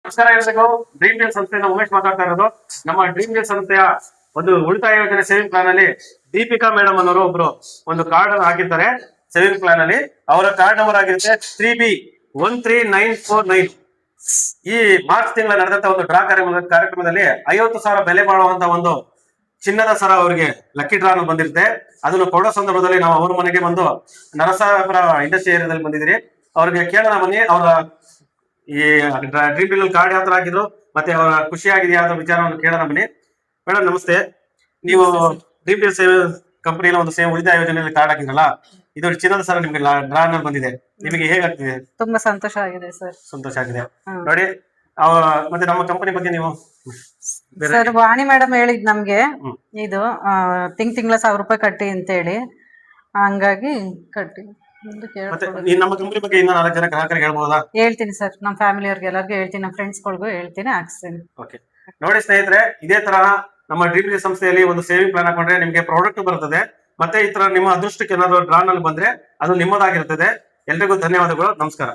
ನಮಸ್ಕಾರ ಎಲ್ಲರಿಗೂ. Dream deal ಸಂಸ್ಥೆಯಿಂದ ಉಮೇಶ್ ಮಾತಾಡ್ತಾ ಇರೋದು. ನಮ್ಮ ಡ್ರೀಮ್ ಡೀಲ್ ಸಂಸ್ಥೆಯ ಒಂದು ಉಳಿತಾಯ ಯೋಜನೆ ಸೇವಿಂಗ್ ಪ್ಲಾನ್ ಅಲ್ಲಿ ದೀಪಿಕಾ ಮೇಡಮ್ ಅನ್ನೋರು ಒಬ್ರು ಒಂದು ಕಾರ್ಡ್ ಅನ್ನು ಹಾಕಿರ್ತಾರೆ. ಸೇವಿಂಗ್ ಪ್ಲಾನ್ ಅಲ್ಲಿ ಅವರ ಕಾರ್ಡ್ ನಂಬರ್ ಆಗಿರುತ್ತೆ 3B13949. ಈ ಮಾರ್ಚ್ ತಿಂಗಳ ನಡೆದಂತ ಒಂದು ಡ್ರಾ ಕಾರ್ಯಕ್ರಮದಲ್ಲಿ 50,000 ಬೆಲೆ ಬಾಳುವಂತ ಒಂದು ಚಿನ್ನದ ಸರ ಅವರಿಗೆ ಲಕ್ಕಿ ಡ್ರಾ ಬಂದಿರುತ್ತೆ. ಅದನ್ನು ಕೊಡೋ ಸಂದರ್ಭದಲ್ಲಿ ನಾವು ಅವ್ರ ಮನೆಗೆ ಬಂದು ನರಸಾಪುರ ಇಂಡಸ್ಟ್ರಿ ಏರಿಯಾದಲ್ಲಿ ಬಂದಿದ್ದೀರಿ. ಅವ್ರಿಗೆ ಕೇಳೋಣ ಬನ್ನಿ, ಅವರ ಈ ಡ್ರೀಮ್ ಡೀಲ್ ಕಾರ್ಡ್ ಯಾವ ತರ ಹಾಕಿದ್ರು ಮತ್ತೆ ಅವರ ಖುಷಿ ಆಗಿದೆಯಾ ಅಂತ ವಿಚಾರವನ್ನು ಕೇಳೋಣ ಬನ್ನಿ. ಮೇಡಮ್ ನಮಸ್ತೆ. ನೀವು ಡ್ರೀಮ್ ಡೀಲ್ ಸೇವ್ ಕಂಪನಿಯ ಒಂದು ಸೇವ್ ಉಳಿತಾಯ ಯೋಜನೆಯಲ್ಲಿ ಕಾರ್ಡ್ ಹಾಕಿದ್ರಲ್ಲ, ಇದು ಚಿನ್ನದ ಸರ ನಿಮ್ಗೆ ಡ್ರಾ ಬಂದಿದೆ. ನಿಮಗೆ ಹೇಗಾಗ್ತಿದೆ? ತುಂಬಾ ಸಂತೋಷ ಆಗಿದೆ ಸರ್. ಸಂತೋಷ ಆಗಿದೆ ನೋಡಿ. ಮತ್ತೆ ನಮ್ಮ ಕಂಪನಿ ಬಗ್ಗೆ ನೀವು ಸರ್, ವಾಣಿ ಮೇಡಮ್ ಹೇಳಿದ್ ನಮ್ಗೆ ಇದು ತಿಂಗಳ 1,000 ರೂಪಾಯಿ ಕಟ್ಟಿ ಅಂತ ಹೇಳಿ, ಹಂಗಾಗಿ ಕಟ್ಟಿ. ಮತ್ತೆ ನಮ್ಮ ಕಂಪನಿ ಬಗ್ಗೆ ಇನ್ನ 4 ಜನ ಗ್ರಾಹಕರಿಗೆ ಹೇಳ್ಬೋದಾ? ಹೇಳ್ತೀನಿ ಸರ್, ನಮ್ಮ ಫ್ಯಾಮಿಲಿ ಅವ್ರಿಗೆ ಎಲ್ಲರಿಗೂ ಹೇಳ್ತೀನಿ, ನಮ್ಮ ಫ್ರೆಂಡ್ಸ್ ಗಳಿಗೂ ಹೇಳ್ತೀನಿ, ಹಾಕ್ಸ್ತೀನಿ. ಓಕೆ ನೋಡಿ ಸ್ನೇಹಿತರೆ, ಇದೇ ತರ ನಮ್ಮ ಡ್ರೀಮ್ ಡೀಲ್ ಸಂಸ್ಥೆಯಲ್ಲಿ ಒಂದು ಸೇವಿಂಗ್ ಪ್ಲಾನ್ ಹಾಕೊಂಡ್ರೆ ನಿಮ್ಗೆ ಪ್ರಾಡಕ್ಟ್ ಬರ್ತದೆ. ಮತ್ತೆ ಈ ತರ ನಿಮ್ಮ ಅದೃಷ್ಟಕ್ಕೆ ಏನಾದ್ರು ಡ್ರಾ ನಲ್ಲಿ ಬಂದ್ರೆ ಅದು ನಿಮ್ಮದಾಗಿರ್ತದೆ. ಎಲ್ರಿಗೂ ಧನ್ಯವಾದಗಳು. ನಮಸ್ಕಾರ.